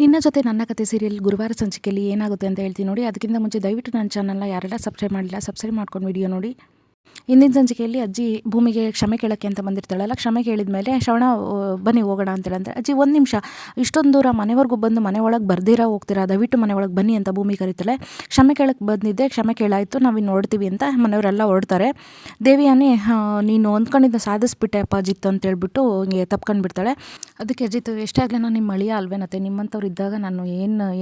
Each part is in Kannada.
ನಿನ್ನ ಜೊತೆ ನನ್ನ ಕತೆ ಸೀರಿಯಲ್ ಗುರುವಾರ ಸಂಚಿಕೆಯಲ್ಲಿ ಏನಾಗುತ್ತೆ ಅಂತ ಹೇಳ್ತೀನಿ ನೋಡಿ. ಅದಕ್ಕಿಂತ ಮುಂಚೆ ದಯವಿಟ್ಟು ನನ್ನ ಚಾನಲ್ನ ಯಾರೆಲ್ಲ ಸಬ್ಸ್ಕ್ರೈಬ್ ಮಾಡಿಲ್ಲ ಸಬ್ಸ್ಕ್ರೈಬ್ ಮಾಡ್ಕೊಂಡು ವಿಡಿಯೋ ನೋಡಿ. ಇಂದಿನ ಸಂಚಿಕೆಯಲ್ಲಿ ಅಜ್ಜಿ ಭೂಮಿಗೆ ಕ್ಷಮೆ ಕೇಳೋಕ್ಕೆ ಅಂತ ಬಂದಿರ್ತಾಳಲ್ಲ, ಕ್ಷಮೆ ಕೇಳಿದ ಮೇಲೆ ಶ್ರವಣ ಬನ್ನಿ ಹೋಗೋಣ ಅಂತೇಳಂತೆ. ಅಜ್ಜಿ ಒಂದು ನಿಮಿಷ, ಇಷ್ಟೊಂದು ದೂರ ಮನೆವರೆಗೂ ಬಂದು ಮನೆ ಒಳಗೆ ಬರ್ದಿರಾ ಹೋಗ್ತೀರಾ, ದಯವಿಟ್ಟು ಮನೆ ಒಳಗೆ ಬನ್ನಿ ಅಂತ ಭೂಮಿ ಕರೀತಾಳೆ. ಕ್ಷಮೆ ಕೇಳಕ್ಕೆ ಬಂದಿದ್ದೆ, ಕ್ಷಮೆ ಕೇಳಾಯಿತು, ನಾವಿನ್ನು ನೋಡ್ತೀವಿ ಅಂತ ಮನೆಯವರೆಲ್ಲ ಹೊರಡ್ತಾರೆ. ದೇವಿಯಾನಿ ನೀನು ಅಂದ್ಕೊಂಡಿದ್ದ ಸಾಧಿಸ್ಬಿಟ್ಟೆ ಅಪ್ಪ ಅಜಿತ್ ಅಂತೇಳ್ಬಿಟ್ಟು ಹಿಂಗೆ ತಪ್ಕೊಂಡ್ಬಿಡ್ತಾಳೆ. ಅದಕ್ಕೆ ಅಜಿತ್ ಎಷ್ಟೇ ಆಗಲಿ ನಾನು ನಿಮ್ಮ ಅಳಿಯ ಅಲ್ವೇನತ್ತೆ, ನಿಮ್ಮಂಥವ್ರು ಇದ್ದಾಗ ನಾನು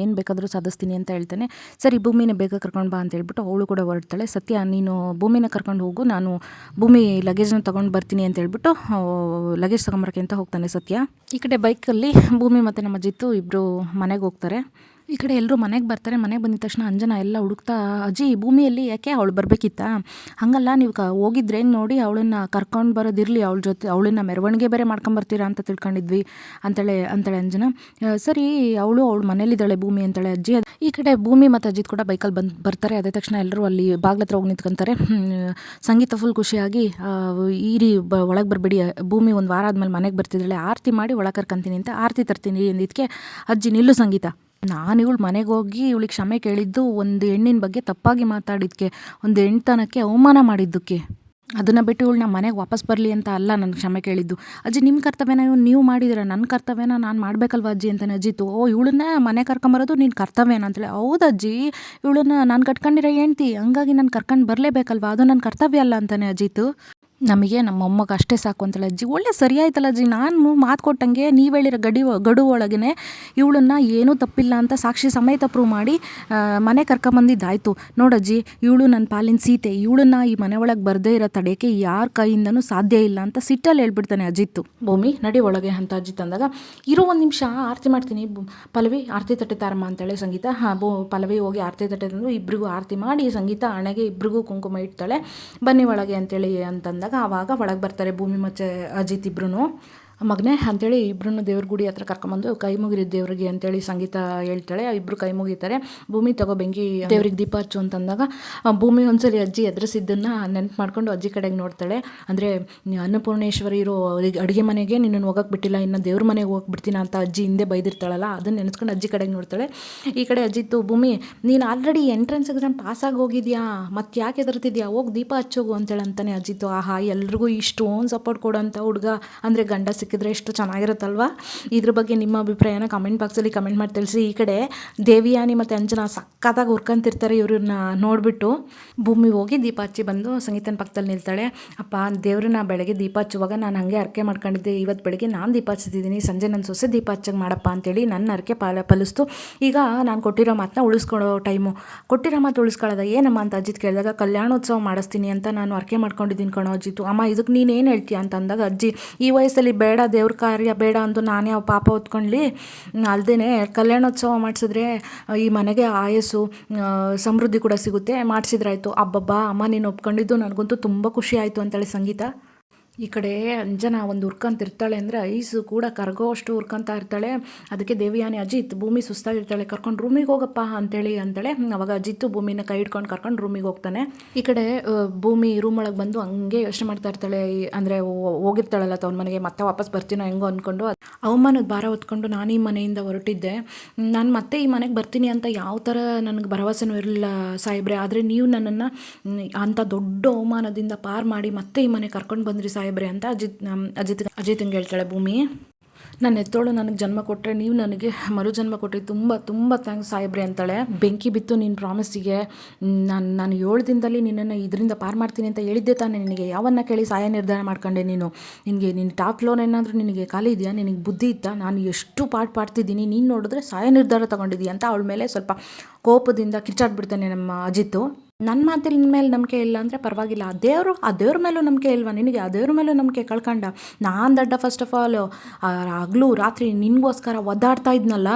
ಏನು ಬೇಕಾದರೂ ಸಾಧಿಸ್ತೀನಿ ಅಂತ ಹೇಳ್ತೇನೆ. ಸರಿ ಭೂಮಿನ ಬೇಗ ಕರ್ಕೊಂಡು ಬಾ ಅಂತ ಹೇಳ್ಬಿಟ್ಟು ಅವಳು ಕೂಡ ಹೊರಡ್ತಾಳೆ. ಸತ್ಯ ನೀನು ಭೂಮಿನ ಕರ್ಕೊಂಡು ಹೋಗು, ನಾನು ಭೂಮಿ ಲಗೇಜ್ನ ತೊಗೊಂಡು ಬರ್ತೀನಿ ಅಂತ ಹೇಳ್ಬಿಟ್ಟು ಲಗೇಜ್ ತೊಗೊಂಬರೋಕ್ಕೆ ಅಂತ ಹೋಗ್ತಾನೆ ಸತ್ಯ. ಈ ಕಡೆ ಬೈಕಲ್ಲಿ ಭೂಮಿ ಮತ್ತು ನಮ್ಮ ಅಜಿತ್ತು ಇಬ್ಬರು ಮನೆಗೆ ಹೋಗ್ತಾರೆ. ಈ ಕಡೆ ಎಲ್ಲರೂ ಮನೆಗೆ ಬರ್ತಾರೆ. ಮನೆಗೆ ಬಂದಿದ ತಕ್ಷಣ ಅಂಜನಾ ಎಲ್ಲ ಹುಡುಕ್ತಾ, ಅಜ್ಜಿ ಭೂಮಿಯಲ್ಲಿ ಯಾಕೆ ಅವಳು ಬರಬೇಕಿತ್ತಾ, ಹಾಗಲ್ಲ ನೀವು ಹೋಗಿದ್ರೆ ನೋಡಿ ಕರ್ಕೊಂಡು ಬರೋದಿರಲಿ, ಅವಳ ಜೊತೆ ಅವಳನ್ನ ಮೆರವಣಿಗೆ ಬೇರೆ ಮಾಡ್ಕೊಂಬರ್ತೀರಾ ಅಂತ ತಿಳ್ಕೊಂಡಿದ್ವಿ ಅಂತಾಳೆ ಅಂಜನಾ. ಸರಿ ಅವಳು ಮನೇಲಿದ್ದಾಳೆ ಭೂಮಿ ಅಂತಾಳೆ ಅಜ್ಜಿ. ಈ ಕಡೆ ಭೂಮಿ ಮತ್ತು ಅಜಿತ್ ಕೂಡ ಬೈಕಲ್ಲಿ ಬರ್ತಾರೆ. ಅದೇ ತಕ್ಷಣ ಎಲ್ಲರೂ ಅಲ್ಲಿ ಬಾಗ್ಲತ್ರ ಹೋಗಿ ನಿಂತ್ಕೊಂತಾರೆ. ಸಂಗೀತ ಫುಲ್ ಖುಷಿಯಾಗಿ ಈರಿ ಒಳಗೆ ಬರಬೇಡಿ, ಭೂಮಿ ಒಂದು ವಾರ ಆದಮೇಲೆ ಮನೆಗೆ ಬರ್ತಿದ್ದಾಳೆ, ಆರತಿ ಮಾಡಿ ಒಳಗೆ ಕರ್ಕೊಂತೀನಿ ಅಂತ ಆರತಿ ತರ್ತೀನಿ ಅಂದಿದ್ದಕ್ಕೆ ಅಜ್ಜಿ ನಿಲ್ಲು ಸಂಗೀತ, ನಾನು ಇವಳು ಮನೆಗೆ ಹೋಗಿ ಇವಳಿಗೆ ಕ್ಷಮೆ ಕೇಳಿದ್ದು ಒಂದು ಹೆಣ್ಣಿನ ಬಗ್ಗೆ ತಪ್ಪಾಗಿ ಮಾತಾಡಿದ್ದಕ್ಕೆ, ಒಂದು ಹೆಣ್ತನಕ್ಕೆ ಅವಮಾನ ಮಾಡಿದ್ದಕ್ಕೆ, ಅದನ್ನು ಬಿಟ್ಟು ಇವಳನ್ನ ಮನೆಗೆ ವಾಪಸ್ ಬರಲಿ ಅಂತ ಅಲ್ಲ ನಾನು ಕ್ಷಮೆ ಕೇಳಿದ್ದು. ಅಜ್ಜಿ ನಿಮ್ಮ ಕರ್ತವ್ಯನ ನೀವು ಮಾಡಿದ್ದೀರ, ನನ್ನ ಕರ್ತವ್ಯನ ನಾನು ಮಾಡಬೇಕಲ್ವ ಅಜ್ಜಿ ಅಂತಾನೆ ಅಜ್ಜಿತ್ತು. ಇವಳನ್ನ ಮನೆ ಕರ್ಕೊಂಬರೋದು ನೀನು ಕರ್ತವ್ಯನ ಅಂತೇಳಿ. ಹೌದು ಅಜ್ಜಿ, ಇವಳನ್ನ ನಾನು ಕಟ್ಕೊಂಡಿರೋ ಹೆಂಡ್ತಿ, ಹಂಗಾಗಿ ನಾನು ಕರ್ಕೊಂಡು ಬರಲೇಬೇಕಲ್ವ, ಅದು ನನ್ನ ಕರ್ತವ್ಯ ಅಲ್ಲ ಅಂತಾನೆ ಅಜ್ಜಿತ್ತು. ನಮಗೆ ನಮ್ಮ ಮೊಮ್ಮಗ ಅಷ್ಟೇ ಸಾಕು ಅಂತೇಳಿ ಅಜ್ಜಿ. ಒಳ್ಳೆ ಸರಿಯಾಯ್ತಲ್ಲ ಅಜ್ಜಿ, ನಾನು ಮಾತು ಕೊಟ್ಟಂಗೆ ನೀವು ಹೇಳಿರೋ ಗಡುವು ಒಳಗೇ ಇವಳನ್ನ ಏನೂ ತಪ್ಪಿಲ್ಲ ಅಂತ ಸಾಕ್ಷಿ ಸಮೇತ ಪ್ರೂವ್ ಮಾಡಿ ಮನೆ ಕರ್ಕೊಂಬಂದಿದ್ದಾಯಿತು. ನೋಡಜ್ಜಿ, ಇವಳು ನನ್ನ ಪಾಲಿನ ಸೀತೆ, ಇವಳನ್ನ ಈ ಮನೆ ಒಳಗೆ ಬರದೇ ಇರೋ ತಡೆಯೋಕ್ಕೆ ಯಾರ ಕೈಯಿಂದನೂ ಸಾಧ್ಯ ಇಲ್ಲ ಅಂತ ಸಿಟ್ಟಲ್ಲಿ ಹೇಳ್ಬಿಡ್ತಾನೆ ಅಜಿತ್ತು. ಭೂಮಿ ನಡಿ ಒಳಗೆ ಅಂತ ಅಜಿತ್ ಅಂದಾಗ, ಇರೋ ಒಂದು ನಿಮಿಷ ಆರತಿ ಮಾಡ್ತೀನಿ ಪಲ್ಲವಿ, ಆರತಿ ತಟ್ಟೆ ತಾರಮ್ಮ ಅಂತೇಳಿ ಸಂಗೀತ. ಪಲ್ಲವಿ ಹೋಗಿ ಆರತಿ ತಟ್ಟೆ ತಂದು ಇಬ್ಬರಿಗೂ ಆರತಿ ಮಾಡಿ ಸಂಗೀತ ಹಣೆಗೆ ಇಬ್ಬರಿಗೂ ಕುಂಕುಮ ಇಡ್ತಾಳೆ. ಬನ್ನಿ ಒಳಗೆ ಅಂತೇಳಿ ಅಂತಂದಾಗ ಆವಾಗ ಒಳಗೆ ಬರ್ತಾರೆ ಭೂಮಿ ಮತ್ತು ಅಜಿತ್ ಇಬ್ರು. ಮಗನೇ ಅಂತೇಳಿ ಇಬ್ಬರೂ ದೇವ್ರ ಗುಡಿ ಹತ್ರ ಕರ್ಕೊಂಬಂದು ಕೈ ಮುಗಿರಿ ದೇವ್ರಿಗೆ ಅಂತೇಳಿ ಸಂಗೀತ ಹೇಳ್ತಾಳೆ. ಇಬ್ಬರು ಕೈ ಮುಗಿತಾರೆ. ಭೂಮಿ ತಗೋ ಬೆಂಕಿ ದೇವ್ರಿಗೆ ದೀಪ ಹಚ್ಚು ಅಂತಂದಾಗ ಭೂಮಿ ಒಂದ್ಸಲಿ ಅಜ್ಜಿ ಎದುರಿಸಿದ್ದನ್ನು ನೆನಪು ಮಾಡ್ಕೊಂಡು ಅಜ್ಜಿ ಕಡೆಗೆ ನೋಡ್ತಾಳೆ. ಅಂದರೆ ಅನ್ನಪೂರ್ಣೇಶ್ವರಿ ಇರೋ ಅಡುಗೆ ಮನೆಗೆ ನಿನ್ನನ್ನು ಹೋಗಕ್ಕೆ ಬಿಟ್ಟಿಲ್ಲ, ಇನ್ನು ದೇವ್ರ ಮನೆಗೆ ಹೋಗ್ಬಿಡ್ತೀನ ಅಂತ ಅಜ್ಜಿ ಹಿಂದೆ ಬೈದಿರ್ತಾಳಲ್ಲ, ಅದನ್ನು ನೆನೆಸ್ಕೊಂಡು ಅಜ್ಜಿ ಕಡೆಗೆ ನೋಡ್ತಾಳೆ. ಈ ಕಡೆ ಅಜ್ಜಿತ್ತು, ಭೂಮಿ ನೀನು ಆಲ್ರೆಡಿ ಎಂಟ್ರೆನ್ಸ್ ಎಕ್ಸಾಮ್ ಪಾಸಾಗಿ ಹೋಗಿದ್ಯಾ, ಮತ್ತೆ ಯಾಕೆ ಎದುರ್ತಿದ್ಯಾ, ಹೋಗಿ ದೀಪ ಹಚ್ಚೋಗು ಅಂತೇಳಿ ಅಂತಾನೆ ಅಜ್ಜಿತ್ತು. ಆಹಾ, ಎಲ್ರಿಗೂ ಇಷ್ಟೊಂದು ಸಪೋರ್ಟ್ ಕೊಡೋಂಥ ಹುಡುಗ ಅಂದರೆ ಗಂಡ ಸಿಕ್ಕಿದ್ರೆ ಎಷ್ಟು ಚೆನ್ನಾಗಿರುತ್ತಲ್ವ. ಇದ್ರ ಬಗ್ಗೆ ನಿಮ್ಮ ಅಭಿಪ್ರಾಯನ ಕಮೆಂಟ್ ಬಾಕ್ಸಲ್ಲಿ ಕಮೆಂಟ್ ಮಾಡಿ ತಿಳಿಸಿ. ಈ ಕಡೆ ದೇವಿಯಾನಿ ಮತ್ತು ಅಂಜನಾ ಸಕ್ಕತ್ತಾಗಿ ಹುರ್ಕೊಂತಿರ್ತಾರೆ ಇವ್ರನ್ನ ನೋಡಿಬಿಟ್ಟು. ಭೂಮಿ ಹೋಗಿ ದೀಪ ಹಚ್ಚಿ ಬಂದು ಸಂಗೀತನ ಪಕ್ಕದಲ್ಲಿ ನಿಲ್ತಾಳೆ. ಅಪ್ಪ ದೇವ್ರನ್ನ ಬೆಳಗ್ಗೆ ದೀಪ ಹಚ್ಚುವಾಗ ನಾನು ಹಾಗೆ ಅರ್ಕೆ ಮಾಡ್ಕೊಂಡಿದ್ದೆ, ಇವತ್ತು ಬೆಳಗ್ಗೆ ನಾನು ದೀಪ ಹಚ್ಚಿದ್ದೀನಿ, ಸಂಜೆ ನನ್ನ ಸೊಸೆ ದೀಪ ಹಚ್ಚಕ್ಕೆ ಮಾಡಪ್ಪ ಅಂತೇಳಿ ನನ್ನ ಅರ್ಕೆ ಫಲಿಸ್ತು. ಈಗ ನಾನು ಕೊಟ್ಟಿರೋ ಮಾತನ್ನ ಉಳಿಸ್ಕೊಳ್ಳೋ ಟೈಮು, ಕೊಟ್ಟಿರೋ ಮಾತು ಉಳಿಸ್ಕೊಳ್ಳೋದ ಏನಮ್ಮ ಅಂತ ಅಜ್ಜಿತ್ ಕೇಳಿದಾಗ, ಕಲ್ಯಾಣೋತ್ಸವ ಮಾಡಿಸ್ತೀನಿ ಅಂತ ನಾನು ಅರ್ಕೆ ಮಾಡ್ಕೊಂಡಿದ್ದೀನಿ ಕಣೋ ಅಜ್ಜಿತ್ತು. ಅಮ್ಮ ಇದಕ್ಕೆ ನೀನೇನು ಹೇಳ್ತೀಯ ಅಂತ ಅಂದಾಗ ಅಜ್ಜಿ, ಈ ವಯಸ್ಸಲ್ಲಿ ಬೇಡ ದೇವ್ರ ಕಾರ್ಯ ಬೇಡ ಅಂದು ನಾನು ಯಾವ ಪಾಪ ಹೊತ್ಕೊಳ್ಳಿ, ಅಲ್ಲದೆ ಕಲ್ಯಾಣೋತ್ಸವ ಮಾಡಿಸಿದ್ರೆ ಈ ಮನೆಗೆ ಆಯಸ್ಸು ಸಮೃದ್ಧಿ ಕೂಡ ಸಿಗುತ್ತೆ, ಮಾಡಿಸಿದ್ರಾಯ್ತು. ಅಬ್ಬಬ್ಬಾ ಅಮ್ಮ ನೀನು ಒಪ್ಕೊಂಡಿದ್ದು ನನಗಂತೂ ತುಂಬ ಖುಷಿ ಆಯಿತು ಅಂತೇಳಿ ಸಂಗೀತ. ಈ ಕಡೆ ಅಂಜನಾ ಒಂದು ಹುರ್ಕೊಂತಿರ್ತಾಳೆ ಅಂದರೆ ಐಸು ಕೂಡ ಕರಗೋ ಅಷ್ಟು ಹುರ್ಕೊಂತ ಇರ್ತಾಳೆ. ಅದಕ್ಕೆ ದೇವಿಯಾನಿ, ಅಜಿತ್ ಭೂಮಿ ಸುಸ್ತಾಗಿರ್ತಾಳೆ, ಕರ್ಕೊಂಡು ರೂಮಿಗೆ ಹೋಗಪ್ಪ ಅಂತೇಳಿ ಅಂತಾಳೆ. ಅವಾಗ ಅಜಿತ್ತು ಭೂಮಿನ ಕೈ ಹಿಡ್ಕೊಂಡು ಕರ್ಕೊಂಡು ರೂಮಿಗೆ ಹೋಗ್ತಾನೆ. ಈ ಕಡೆ ಭೂಮಿ ರೂಮ್ ಒಳಗೆ ಬಂದು ಹಂಗೆ ಯೋಚನೆ ಮಾಡ್ತಾ ಇರ್ತಾಳೆ. ಅಂದರೆ ಹೋಗಿರ್ತಾಳಲ್ಲ ತವ್ರ ಮನೆಗೆ, ಮತ್ತೆ ವಾಪಸ್ ಬರ್ತೀನೋ ಹೆಂಗೋ ಅಂದ್ಕೊಂಡು ಅವಮಾನದ ಭಾರ ಹೊತ್ಕೊಂಡು ನಾನು ಈ ಮನೆಯಿಂದ ಹೊರಟಿದ್ದೆ, ನಾನು ಮತ್ತೆ ಈ ಮನೆಗೆ ಬರ್ತೀನಿ ಅಂತ ಯಾವ ಥರ ನನಗೆ ಭರವಸೆನೂ ಇರಲಿಲ್ಲ ಸಾಹೇಬ್ರೆ, ಆದರೆ ನೀವು ನನ್ನನ್ನು ಅಂಥ ದೊಡ್ಡ ಅವಮಾನದಿಂದ ಪಾರು ಮಾಡಿ ಮತ್ತೆ ಈ ಮನೆ ಕರ್ಕೊಂಡು ಬಂದ್ರಿ ಸಾಹೇಬ್ರೆ ಅಂತ ಅಜಿತ್ಗೆ ಹೇಳ್ತಾಳೆ ಭೂಮಿ. ನನ್ನ ಎತ್ತೋಳು ನನಗೆ ಜನ್ಮ ಕೊಟ್ಟರೆ ನೀವು ನನಗೆ ಮರುಜನ್ಮ ಕೊಟ್ಟರೆ ತುಂಬ ತುಂಬ ಥ್ಯಾಂಕ್ಸ್ ಸಾಹೇಬ್ರೆ ಅಂತಾಳೆ. ಬೆಂಕಿ ಬಿತ್ತು ನಿನ್ನ ಪ್ರಾಮಿಸಿಗೆ, ನಾನು 7 ದಿನದಲ್ಲಿ ನಿನ್ನನ್ನು ಇದರಿಂದ ಪಾರು ಮಾಡ್ತೀನಿ ಅಂತ ಹೇಳಿದ್ದೆ ತಾನೇ ನಿನಗೆ, ಯಾವನ್ನ ಕೇಳಿ ಸಾಯ ನಿರ್ಧಾರ ಮಾಡ್ಕೊಂಡೆ ನೀನು, ನಿನ್ನ ಟಾಪ್ ಲೋನ್ ಏನಾದರೂ ನಿನಗೆ ಖಾಲಿ ಇದೆಯಾ, ನಿನಗೆ ಬುದ್ಧಿ ಇತ್ತಾ, ನಾನು ಎಷ್ಟು ಪಾಡ್ತಿದ್ದೀನಿ, ನೀನು ನೋಡಿದ್ರೆ ಸಾಯ ನಿರ್ಧಾರ ತೊಗೊಂಡಿದ್ದೀಯ ಅಂತ ಅವಳ ಮೇಲೆ ಸ್ವಲ್ಪ ಕೋಪದಿಂದ ಕಿಚ್ಚಾಡ್ಬಿಡ್ತಾನೆ ನಮ್ಮ ಅಜಿತ್ತು. ನನ್ನ ಮಾತಿನ ಮೇಲೆ ನಂಬಿಕೆ ಇಲ್ಲ ಅಂದರೆ ಪರವಾಗಿಲ್ಲ, ಆ ದೇವ್ರ ಮೇಲೂ ನಂಬಿಕೆ ಇಲ್ವಾ ನಿನಗೆ, ಆ ದೇವ್ರ ಮೇಲೂ ನಂಬಿಕೆ ಕಳ್ಕೊಂಡ, ನಾನು ದಡ್ಡ ಫಸ್ಟ್ ಆಫ್ ಆಲ್ ಹಗಲು ರಾತ್ರಿ ನಿನಗೋಸ್ಕರ ಒದ್ದಾಡ್ತಾ ಇದ್ನಲ್ಲ,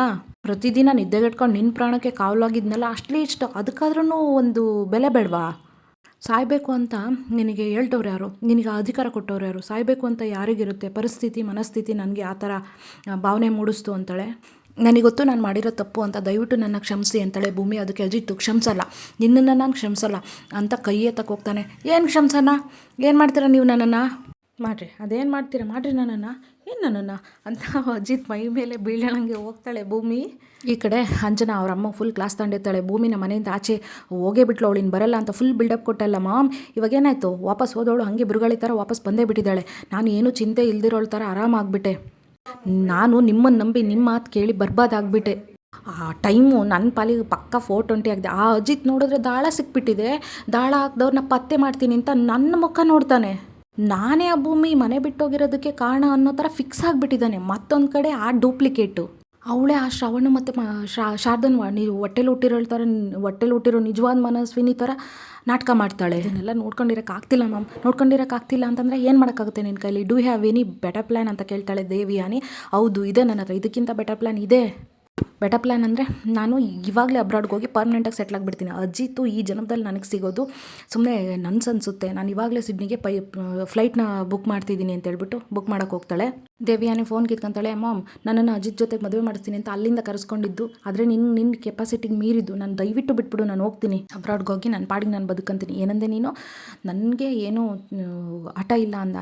ಪ್ರತಿದಿನ ನಿದ್ದೆಗೆಟ್ಕೊಂಡು ನಿನ್ನ ಪ್ರಾಣಕ್ಕೆ ಕಾವಲಾಗಿದ್ನಲ್ಲ, ಅಷ್ಟೇ ಅದಕ್ಕಾದ್ರೂ ಒಂದು ಬೆಲೆ ಬೇಡವಾ, ಸಾಯಬೇಕು ಅಂತ ನಿನಗೆ ಹೇಳ್ತವ್ರು ಯಾರು, ನಿನಗೆ ಅಧಿಕಾರ ಕೊಟ್ಟವ್ರು ಯಾರು, ಸಾಯಬೇಕು ಅಂತ ಯಾರಿಗಿರುತ್ತೆ, ಪರಿಸ್ಥಿತಿ ಮನಸ್ಥಿತಿ ನನಗೆ ಆ ಥರ ಭಾವನೆ ಮೂಡಿಸ್ತು ಅಂತಾಳೆ. ನನಗೊತ್ತು ನಾನು ಮಾಡಿರೋ ತಪ್ಪು ಅಂತ, ದಯವಿಟ್ಟು ನನ್ನ ಕ್ಷಮಿಸಿ ಅಂತಾಳೆ ಭೂಮಿ. ಅದಕ್ಕೆ ಅಜಿತ್ತು, ಕ್ಷಮಿಸಲ್ಲ, ನಿನ್ನನ್ನು ನಾನು ಕ್ಷಮಿಸಲ್ಲ ಅಂತ ಕೈ ಎತ್ತಕ್ಕೆ ಹೋಗ್ತಾನೆ. ಏನು ಕ್ಷಮಿಸೋಣ, ಏನು ಮಾಡ್ತೀರಾ ನೀವು ನನ್ನನ್ನು, ಮಾಡಿರಿ ಅದೇನು ಮಾಡ್ತೀರಾ ಮಾಡಿರಿ, ನನ್ನನ್ನು ಏನು ನನ್ನನ್ನು ಅಂತ ಅಜಿತ್ ಮೈ ಮೇಲೆ ಬೀಳಂಗೆ ಹೋಗ್ತಾಳೆ ಭೂಮಿ. ಈ ಕಡೆ ಅಂಜನಾ ಅವ್ರ ಅಮ್ಮ ಫುಲ್ ಕ್ಲಾಸ್ ತಗೊಂಡಿರ್ತಾಳೆ. ಭೂಮಿನ ಮನೆಯಿಂದ ಆಚೆ ಹೋಗೇ ಬಿಟ್ಲು, ಅವಳಿನ್ ಬರಲ್ಲ ಅಂತ ಫುಲ್ ಬಿಲ್ಡಪ್ ಕೊಟ್ಟಲ್ಲ. ಮಾಮ್ ಇವಾಗ ಏನಾಯಿತು, ವಾಪಸ್ ಹೋದವಳು ಹಾಗೆ ಬಿರುಗಾಳಿ ಥರ ವಾಪಸ್ ಬಂದೇ ಬಿಟ್ಟಿದ್ದಾಳೆ. ನಾನು ಏನೂ ಚಿಂತೆ ಇಲ್ದಿರೋಳ ಥರ ಆರಾಮಾಗ್ಬಿಟ್ಟೆ. ನಾನು ನಿಮ್ಮನ್ನು ನಂಬಿ ನಿಮ್ಮ ಮಾತು ಕೇಳಿ ಬರ್ಬಾದಾಗ್ಬಿಟ್ಟೆ. ಆ ಟೈಮು ನನ್ನ ಪಾಲಿಗೆ ಪಕ್ಕ 4:20 ಆಗಿದೆ. ಆ ಅಜಿತ್ ನೋಡಿದ್ರೆ ದಾಳ ಸಿಕ್ಬಿಟ್ಟಿದೆ, ದಾಳ ಹಾಕ್ದವ್ರನ್ನ ಪತ್ತೆ ಮಾಡ್ತೀನಿ ಅಂತ ನನ್ನ ಮುಖ ನೋಡ್ತಾನೆ. ನಾನೇ ಆ ಭೂಮಿ ಮನೆ ಬಿಟ್ಟೋಗಿರೋದಕ್ಕೆ ಕಾರಣ ಅನ್ನೋ ಥರ ಫಿಕ್ಸ್ ಆಗಿಬಿಟ್ಟಿದ್ದಾನೆ. ಮತ್ತೊಂದು ಕಡೆ ಆ ಡೂಪ್ಲಿಕೇಟು ಅವಳೇ ಆ ಶ್ರವಣ ಮತ್ತು ಶಾರದನ್ ನೀವು ಹೊಟ್ಟೆಲಿ ಹುಟ್ಟಿರೋ ನಿಜವಾದ ಮನಸ್ವಿನಿ ಥರ ನಾಟಕ ಮಾಡ್ತಾಳೆ. ಇದನ್ನೆಲ್ಲ ನೋಡ್ಕೊಂಡಿರೋಕ್ಕಾಗ್ತಿಲ್ಲ ಮ್ಯಾಮ್, ನೋಡ್ಕೊಂಡಿರೋಕ್ಕಾಗ್ತಿಲ್ಲ ಅಂತಂದರೆ ಏನು ಮಾಡೋಕ್ಕಾಗುತ್ತೆ ನಿನ್ನ ಕೈಲಿ? Do have any better plan ಅಂತ ಕೇಳ್ತಾಳೆ ದೇವಿಯಾನಿ. ಹೌದು ಇದೆ ನನ್ನ ಹತ್ರ, ಇದಕ್ಕಿಂತ ಬೆಟರ್ ಪ್ಲ್ಯಾನ್ ಇದೆ. ಬೆಟರ್ ಪ್ಲ್ಯಾನ್ ಅಂದರೆ ನಾನು ಇವಾಗಲೇ ಅಬ್ರಾಡ್ಗೆ ಹೋಗಿ ಪರ್ಮನೆಂಟಾಗಿ ಸೆಟ್ಲ್ ಆಗಿಬಿಡ್ತೀನಿ. ಅಜಿತ್ತು ಈ ಜನ್ಮದಲ್ಲಿ ನನಗೆ ಸಿಗೋದು ಸುಮ್ಮನೆ ಅನಿಸುತ್ತೆ. ನಾನು ಇವಾಗಲೇ ಸಿಡ್ನಿಗೆ ಫ್ಲೈಟ್ನ ಬುಕ್ ಮಾಡ್ತಿದ್ದೀನಿ ಅಂತ ಹೇಳ್ಬಿಟ್ಟು ಬುಕ್ ಮಾಡೋಕ್ಕೆ ಹೋಗ್ತಾಳೆ. ದೇವಿಯಾನಿ ಫೋನ್ ಕಿತ್ಕೊಂತಾಳೆ. ಮಾಮ್ ನನ್ನನ್ನು ಅಜಿತ್ ಜೊತೆಗೆ ಮದುವೆ ಮಾಡಿಸ್ತೀನಿ ಅಂತ ಅಲ್ಲಿಂದ ಕರೆಸ್ಕೊಂಡಿದ್ದು, ಆದರೆ ನಿನ್ನ ಕೆಪಾಸಿಟಿಗೆ ಮೀರಿದ್ದು, ನಾನು ದಯವಿಟ್ಟು ಬಿಟ್ಬಿಡು, ನಾನು ಹೋಗ್ತೀನಿ ಅಬ್ರಾಡ್ಗೆ ಹೋಗಿ ನನ್ನ ಪಾಡಿಗೆ ನಾನು ಬದುಕಂತೀನಿ. ಏನಂದೆ ನೀನು? ನನಗೆ ಏನೂ ಹಠ ಇಲ್ಲ ಅಂದ.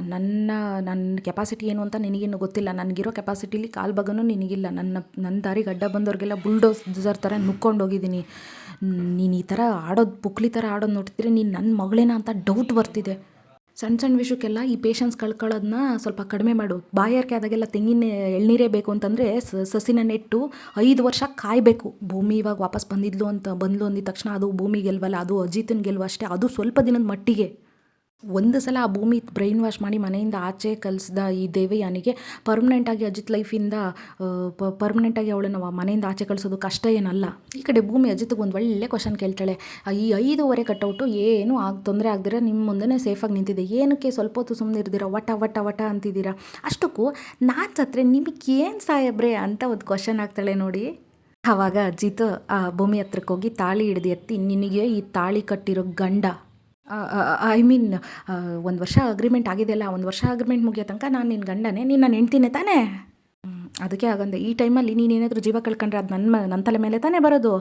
ನನ್ನ ಕೆಪಾಸಿಟಿ ಏನು ಅಂತ ನಿನಗೇನು ಗೊತ್ತಿಲ್ಲ. ನನಗಿರೋ ಕೆಪಾಸಿಟಿಲಿ ಕಾಲು ಭಾಗನೂ ನಿನಗಿಲ್ಲ. ನನ್ನ ದಾರಿಗೆ ಅಡ್ಡ ಬಂದವ್ರಿಗೆಲ್ಲ ಬುಲ್ಡೋಸರ್ ಥರ ನುಕ್ಕೊಂಡು ಹೋಗಿದ್ದೀನಿ. ನೀನು ಈ ಥರ ಆಡೋದು, ಪುಕ್ಲಿ ಥರ ಆಡೋದು ನೋಡ್ತಿದ್ರೆ ನೀನು ನನ್ನ ಮಗಳೇನ ಅಂತ ಡೌಟ್ ಬರ್ತಿದೆ. ಸಣ್ಣ ವಿಷಯಕ್ಕೆಲ್ಲ ಈ ಪೇಷನ್ಸ್ ಕಳ್ಕೊಳ್ಳೋದನ್ನ ಸ್ವಲ್ಪ ಕಡಿಮೆ ಮಾಡು. ಬಾಯಾರಿಕೆ ಆದಾಗೆಲ್ಲ ತೆಂಗಿನ ಎಳ್ನೀರೇ ಬೇಕು ಅಂತಂದರೆ ಸಸಿನ ನೆಟ್ಟು 5 ವರ್ಷ ಕಾಯಬೇಕು. ಭೂಮಿ ಇವಾಗ ವಾಪಸ್ ಬಂದ್ಲು ಅಂದಿದ ತಕ್ಷಣ ಅದು ಭೂಮಿ ಗೆಲ್ವಲ್ಲ, ಅದು ಅಜಿತನ ಗೆಲ್ವ ಅಷ್ಟೇ. ಅದು ಸ್ವಲ್ಪ ದಿನದ ಮಟ್ಟಿಗೆ. ಒಂದು ಸಲ ಆ ಭೂಮಿ ಬ್ರೈನ್ ವಾಶ್ ಮಾಡಿ ಮನೆಯಿಂದ ಆಚೆ ಕಲಿಸಿದ ಈ ದೇವಯಾನಿಗೆ ಪರ್ಮನೆಂಟಾಗಿ ಅಜಿತ್ ಲೈಫಿಂದ ಪರ್ಮನೆಂಟಾಗಿ ಅವಳನ್ನು ಮನೆಯಿಂದ ಆಚೆ ಕಳಿಸೋದು ಕಷ್ಟ ಏನಲ್ಲ. ಈ ಕಡೆ ಭೂಮಿ ಅಜಿತ್ಗೆ ಒಂದು ಒಳ್ಳೆ ಕ್ವಶನ್ ಕೇಳ್ತಾಳೆ. ಈ 5 ಕಟೌಟು ಏನು ತೊಂದರೆ ಆಗದಿರ ನಿಮ್ಮ ಮುಂದೆ ಸೇಫಾಗಿ ನಿಂತಿದೆ, ಏನಕ್ಕೆ ಸ್ವಲ್ಪ ಹೊತ್ತು ಸುಮ್ಮನೆ ಇರ್ದಿರ ವಟ ಅಂತಿದ್ದೀರಾ? ಅಷ್ಟಕ್ಕೂ ನಾನು ಸತ್ರೆ ನಿಮಗೇನು ಸಾಯಬ್ರೆ ಅಂತ ಒಂದು ಕ್ವಶನ್ ಆಗ್ತಾಳೆ ನೋಡಿ. ಆವಾಗ ಅಜಿತ್ ಆ ಭೂಮಿ ಹತ್ರಕ್ಕೆ ಹೋಗಿ ತಾಳಿ ಹಿಡ್ದು ಎತ್ತಿ, ನಿನಗೆ ಈ ತಾಳಿ ಕಟ್ಟಿರೋ ಗಂಡ ಐ ಮೀನ್ 1 ವರ್ಷ ಅಗ್ರಿಮೆಂಟ್ ಆಗಿದೆಯಲ್ಲ, 1 ವರ್ಷ ಅಗ್ರಿಮೆಂಟ್ ಮುಗಿಯೋ ತನಕ ನಾನು ನಿನ್ನ ಗಂಡನೇ, ನೀನು ನಾನು ಹೆಣ್ತೀನಿ ತಾನೇ? ಅದಕ್ಕೆ ಆಗಂದೆ ಈ ಟೈಮಲ್ಲಿ ನೀನೇನಾದರೂ ಜೀವ ಕಳ್ಕೊಂಡ್ರೆ ಅದು ನನ್ನ ತಲೆ ಮೇಲೆ ತಾನೇ ಬರೋದು.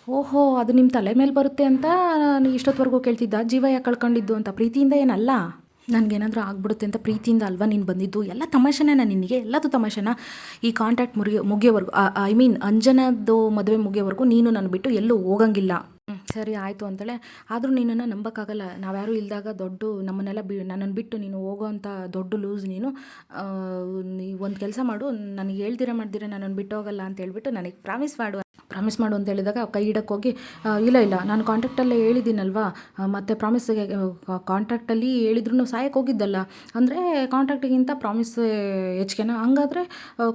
ಓಹೋ, ಅದು ನಿಮ್ಮ ತಲೆ ಮೇಲೆ ಬರುತ್ತೆ ಅಂತ ಇಷ್ಟೊತ್ತವರೆಗೂ ಕೇಳ್ತಿದ್ದ. ಜೀವ ಯಾಕೆ ಕಳ್ಕೊಂಡಿದ್ದು ಅಂತ ಪ್ರೀತಿಯಿಂದ ಏನಲ್ಲ, ನನಗೇನಾದರೂ ಆಗ್ಬಿಡುತ್ತೆ ಅಂತ ಪ್ರೀತಿಯಿಂದ ಅಲ್ವಾ ನೀನು ಬಂದಿದ್ದು? ಎಲ್ಲ ತಮಾಷೆನೇ ನಿನಗೆ, ಎಲ್ಲದು ತಮಾಷೆನಾ? ಈ ಕಾಂಟ್ಯಾಕ್ಟ್ ಮುಗಿಯೋವರೆಗೂ ಐ ಮೀನ್ ಅಂಜನದ್ದು ಮದುವೆ ಮುಗಿಯೋವರೆಗೂ ನೀನು ನನ್ನ ಬಿಟ್ಟು ಎಲ್ಲೂ ಹೋಗಂಗಿಲ್ಲ. ಸರಿ ಆಯಿತು ಅಂತೇಳೆ. ಆದರೂ ನಿನ್ನನ್ನು ನಂಬೋಕ್ಕಾಗಲ್ಲ. ನಾವ್ಯಾರೂ ಇಲ್ದಾಗ ನಮ್ಮನ್ನೆಲ್ಲ ನನ್ನನ್ನು ಬಿಟ್ಟು ನೀನು ಹೋಗೋ ಅಂಥ ದೊಡ್ಡ ಲೂಸ್ ನೀನು. ಒಂದು ಕೆಲಸ ಮಾಡು, ನನಗೆ ಹೇಳ್ದಿರ ಮಾಡ್ದಿರ ನನ್ನನ್ನು ಬಿಟ್ಟು ಹೋಗಲ್ಲ ಅಂತ ಹೇಳ್ಬಿಟ್ಟು ನನಗೆ ಪ್ರಾಮಿಸ್ ಮಾಡು ಅಂತ ಹೇಳಿದಾಗ ಕೈ ಹಿಡಕ್ಕೆ ಹೋಗಿ, ಇಲ್ಲ ನಾನು ಕಾಂಟ್ರಾಕ್ಟಲ್ಲೇ ಹೇಳಿದ್ದೀನಲ್ವಾ, ಮತ್ತು ಪ್ರಾಮಿಸ್ಗೆ ಕಾಂಟ್ರಾಕ್ಟಲ್ಲಿ ಹೇಳಿದ್ರು ಸಾಯಕ್ಕೆ ಹೋಗಿದ್ದಲ್ಲ, ಅಂದರೆ ಕಾಂಟ್ರಾಕ್ಟಿಗಿಂತ ಪ್ರಾಮಿಸ್ ಹೆಚ್ಚಿಗೆನಾ? ಹಂಗಾದರೆ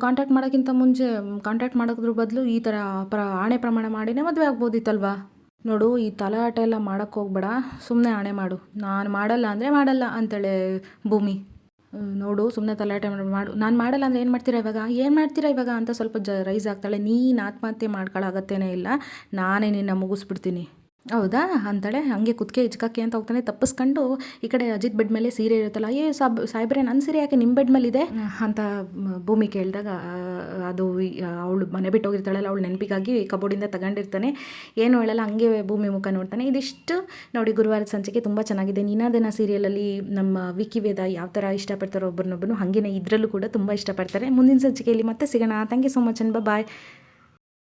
ಕಾಂಟ್ರಾಕ್ಟ್ ಮಾಡೋಕ್ಕಿಂತ ಮುಂಚೆ ಕಾಂಟ್ರಾಕ್ಟ್ ಮಾಡೋದ್ರ ಬದಲು ಈ ಥರ ಆಣೆ ಪ್ರಮಾಣ ಮಾಡಿನೇ ಮದುವೆ ಆಗ್ಬೋದಿತ್ತಲ್ವಾ? ನೋಡು, ಈ ತಲಾಟೆ ಎಲ್ಲ ಮಾಡೋಕ್ಕೆ ಹೋಗ್ಬೇಡ, ಸುಮ್ಮನೆ ಆಣೆ ಮಾಡು. ನಾನು ಮಾಡಲ್ಲ ಅಂದರೆ ಮಾಡಲ್ಲ ಅಂತೇಳೆ ಭೂಮಿ. ನೋಡು, ಸುಮ್ಮನೆ ತಲಾಟೆ ಮಾಡು. ನಾನು ಮಾಡಲ್ಲ ಅಂದರೆ ಏನು ಮಾಡ್ತೀರಾ ಇವಾಗ ಅಂತ ಸ್ವಲ್ಪ ರೈಸ್ ಆಗ್ತಾಳೆ. ನೀನು ಆತ್ಮಹತ್ಯೆ ಮಾಡ್ಕೊಳ್ಳೋ ಅಗತ್ಯನೇ ಇಲ್ಲ, ನಾನೇ ನಿನ್ನ ಮುಗಿಸ್ಬಿಡ್ತೀನಿ. ಹೌದಾ ಅಂತಾಳೆ. ಹಾಗೆ ಕುತ್ತಿಗೆ ಇಚ್ಕಾಕಿ ಅಂತ ಹೋಗ್ತಾನೆ. ತಪ್ಪಿಸ್ಕೊಂಡು ಈ ಕಡೆ ಅಜಿತ್ ಬೆಡ್ ಮೇಲೆ ಸೀರೆ ಇರುತ್ತಲ್ಲ, ಸಾಯ್ಬ್ರೆ ನನ್ನ ಸೀರೆ ಯಾಕೆ ನಿಮ್ಮ ಬೆಡ್ ಮೇಲೆ ಇದೆ ಅಂತ ಭೂಮಿ ಕೇಳಿದಾಗ, ಅದು ಅವಳು ಮನೆ ಬಿಟ್ಟು ಹೋಗಿರ್ತಾಳಲ್ಲ, ಅವಳು ನೆನಪಿಗಾಗಿ ಕಬೋರ್ಡಿಂದ ತಗೊಂಡಿರ್ತಾನೆ. ಏನು ಹೇಳಲ್ಲ, ಹಂಗೆ ಭೂಮಿ ಮುಖ ನೋಡ್ತಾನೆ. ಇದಿಷ್ಟು ನೋಡಿ ಗುರುವಾರದ ಸಂಚಿಕೆ ತುಂಬ ಚೆನ್ನಾಗಿದೆ. ನೀನಾದೇನ ಸೀರಿಯಲಲ್ಲಿ ನಮ್ಮ ವಿಕಿ ವೇದ ಯಾವ ಥರ ಇಷ್ಟಪಡ್ತಾರೋ ಒಬ್ಬರನ್ನೊಬ್ಬರು, ಹಾಗೇನೆ ಇದರಲ್ಲೂ ಕೂಡ ತುಂಬ ಇಷ್ಟಪಡ್ತಾರೆ. ಮುಂದಿನ ಸಂಚಿಕೆಯಲ್ಲಿ ಮತ್ತೆ ಸಿಗೋಣ. Thank you so much, bye.